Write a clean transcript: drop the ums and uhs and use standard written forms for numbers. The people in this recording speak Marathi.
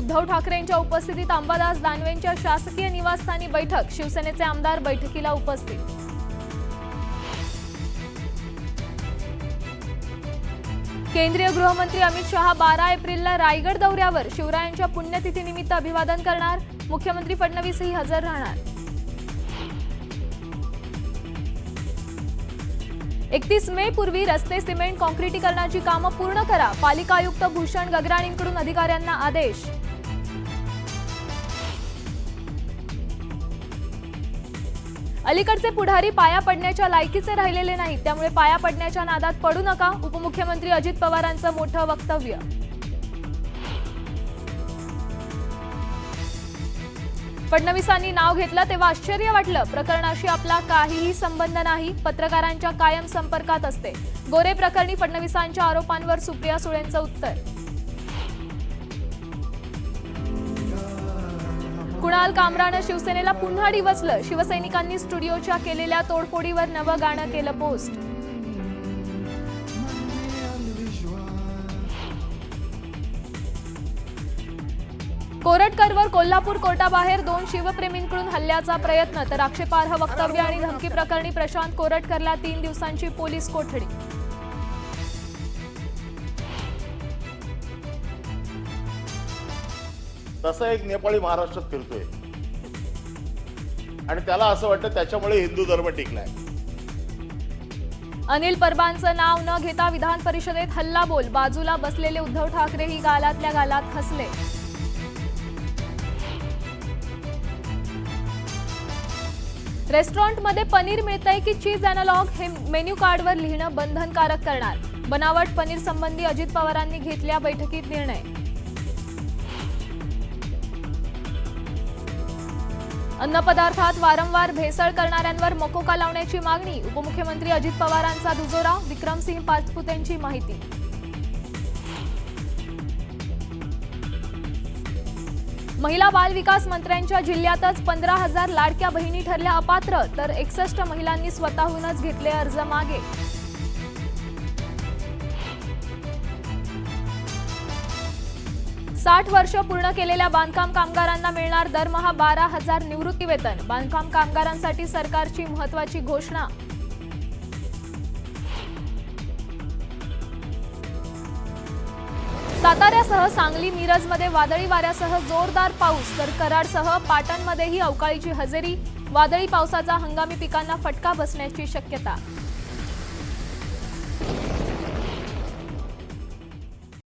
उद्धव ठाकरेंच्या उपस्थितीत अंबादास दानवेंच्या शासकीय निवासस्थानी बैठक, शिवसेनेचे आमदार बैठकीला उपस्थित। केंद्रीय गृहमंत्री अमित शहा 12 एप्रिलला रायगड दौऱ्यावर, शिवरायांच्या पुण्यतिथीनिमित्त अभिवादन करणार, मुख्यमंत्री फडणवीसही हजर राहणार। 31 मे पूर्वी रस्ते सिमेंट कॉन्क्रिटीकरणाची कामं पूर्ण करा, पालिका आयुक्त भूषण गगराणींकडून अधिकाऱ्यांना आदेश। अलीकडचे पुढारी पाया पडण्याच्या लायकीचे राहिलेले नाहीत, त्यामुळे पाया पडण्याच्या नादात पडू नका, उपमुख्यमंत्री अजित पवारांचं मोठं वक्तव्य। फडणवीसांनी नाव घेतलं तेव्हा आश्चर्य वाटलं, प्रकरणाशी आपला काहीही संबंध नाही, पत्रकारांच्या कायम संपर्कात असते। गोरे प्रकरणी फडणवीसांच्या आरोपांवर सुप्रिया सुळेंचं उत्तर। कुणाल कामरानं शिवसेनेला पुन्हा डिवचलं, शिवसैनिकांनी स्टुडिओच्या केलेल्या तोडफोडीवर नवं गाणं केलं पोस्ट। कोरटकरवर कोल्हापूर कोर्टाबाहेर 2 शिवप्रेमींकडून हल्ल्याचा प्रयत्न, तर आक्षेपार्ह वक्तव्य आणि धमकी प्रकरणी प्रशांत कोरटकरला 3 दिवसांची पोलीस कोठडी। तसा एक नेपाळी महाराष्ट्रात फिरतोय आणि त्याला असं वाटतं त्याच्यामुळे हिंदू धर्म टिकलाय। अनिल परबांचं नाव न घेता विधान परिषदेत हल्लाबोल, बाजूला बसलेले उद्धव ठाकरेही गालातल्या गालात हसले। रेस्टॉरंटमध्ये पनीर मिळतंय की चीज अॅनालॉग हे मेन्यू कार्डवर लिहिणं बंधनकारक करणार, बनावट पनीर संबंधी अजित पवारांनी घेतल्या बैठकीत निर्णय। अन्नपदार्थात वारंवार भेसळ करणाऱ्यांवर मकोका लावण्याची मागणी, उपमुख्यमंत्री अजित पवारांचा दुजोरा, विक्रमसिंह पाचपुतेंची माहिती। महिला बाल विकास मंत्र्यांच्या जिल्ह्यातच 15,000 लाडक्या बहिणी ठरल्या अपात्र, तर 61 महिलांनी स्वतःहूनच घेतले अर्ज मागे। साठ वर्ष पूर्ण केलेल्या बांधकाम कामगारांना मिळणार दरमहा 12,000 निवृत्ती वेतन, बांधकाम कामगारांसाठी सरकारची महत्त्वाची घोषणा। साताऱ्यासह सांगली, मिरजमध्ये वादळी वाऱ्यासह जोरदार पाऊस, तर कराडसह पाटणमध्येही अवकाळीची हजेरी, वादळी पावसाचा हंगामी पिकांना फटका बसण्याची शक्यता।